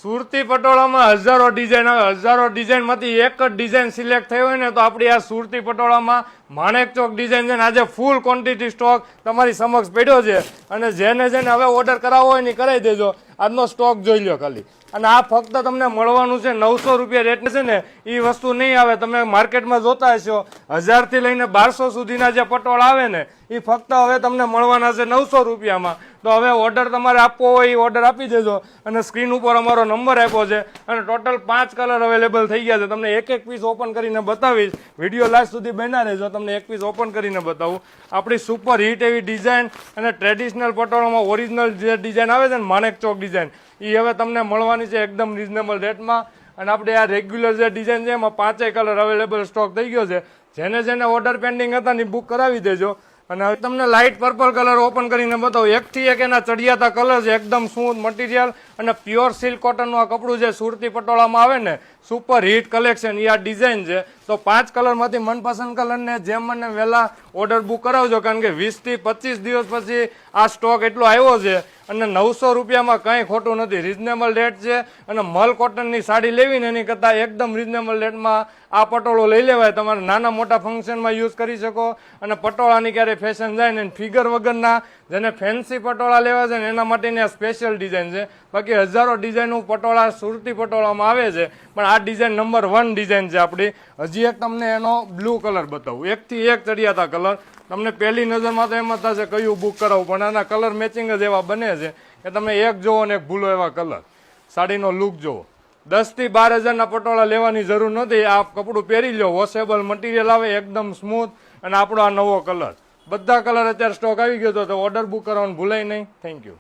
સુરતી પટોળામાં હજારો ડિઝાઇન આવે, હજારો ડિઝાઇનમાંથી એક જ ડિઝાઇન સિલેક્ટ થઈ હોય ને તો આપણી આ સુરતી પટોળામાં માણેક ચોક ડિઝાઇન છે ને આજે ફૂલ ક્વોન્ટિટી સ્ટોક તમારી સમક્ષ પડ્યો છે અને જેને હવે ઓર્ડર કરાવવો હોય ને કરાવી દેજો. આજનો સ્ટોક જોઈ લો ખાલી. અને આ ફક્ત તમને મળવાનું છે 900 રૂપિયા રેટ છે ને એ વસ્તુ નહીં આવે. તમે માર્કેટમાં જોતા હશો 1000 થી લઈને 1200 સુધીના જે પટોળ આવે ને એ ફક્ત હવે તમને મળવાના છે 900 રૂપિયામાં. તો હવે ઓર્ડર તમારે આપવો હોય એ ઓર્ડર આપી દેજો. અને સ્ક્રીન ઉપર અમારો નંબર આપ્યો છે અને ટોટલ 5 કલર અવેલેબલ થઈ ગયા છે. તમને એક એક પીસ ઓપન કરીને બતાવીશ. વિડીયો લાસ્ટ સુધી બન્યા રહેજો, તમને એક પીસ ઓપન કરીને બતાવું. આપણી સુપર હિટ એવી ડિઝાઇન અને ટ્રેડિશનલ પટોળામાં ઓરિજિનલ જે ડિઝાઇન આવે છે ને માણેક ચોક ડિઝાઇન એ હવે તમને મળવાની છે એકદમ રિઝનેબલ રેટમાં. અને આપણે આ રેગ્યુલર જે ડિઝાઇન છે એમાં 5 કલર અવેલેબલ સ્ટોક થઈ ગયો છે. જેને ઓર્ડર પેન્ડિંગ હતા ને બુક કરાવી દેજો. અને હવે તમને લાઇટ પર્પલ કલર ઓપન કરીને બતાવું. એકથી એક એના ચડિયાતા કલર છે, એકદમ સ્મૂથ મટીરિયલ અને પ્યોર સિલ્ક કોટનનું આ કપડું છે. સુરતી પટોળામાં આવે ને સુપર હિટ કલેક્શન એ આ ડિઝાઇન છે. તો 5 કલરમાંથી મનપસંદ કલરને જેમ મને વહેલા ઓર્ડર બુક કરાવજો, કારણ કે 20 થી 25 દિવસ પછી આ સ્ટોક એટલો આવ્યો છે. અને 900 રૂપિયામાં કંઈ ખોટું નથી, રિઝનેબલ રેટ છે. અને મલ કોટનની સાડી લેવી ને એની કરતાં એકદમ રિઝનેબલ રેટમાં આ પટોળો લઈ લેવાય. તમારે નાના મોટા ફંક્શનમાં યુઝ કરી શકો. અને પટોળાની ક્યારે ફેશન જાય ને ફિગર વગરના જેને ફેન્સી પટોળા લેવા છે ને એના માટેની આ સ્પેશિયલ ડિઝાઇન છે. બાકી હજારો ડિઝાઇનનું પટોળા સુરતી પટોળામાં આવે છે, પણ આ ડિઝાઇન નંબર 1 ડિઝાઇન છે આપણી. હજી એક તમને એનો બ્લુ કલર બતાવું, એકથી એક ચડિયાતા કલર. તમને પહેલી નજરમાં તો એમ જ થશે કયું બુક કરાવું, પણ આના કલર મેચિંગ જ એવા બને છે કે તમે એક જોવો ને એક ભૂલો એવા કલર. સાડીનો લુક જોવો. 10 થી 12 હજારના પટોળા લેવાની જરૂર નથી. આ કપડું પહેરી લો, વોશેબલ મટીરિયલ આવે, એકદમ સ્મૂથ. અને આપણો આ નવો કલર, બધા કલર અત્યારે સ્ટોક આવી ગયો તો ઓર્ડર બુક કરવાનું ભૂલાય નહીં. Thank you.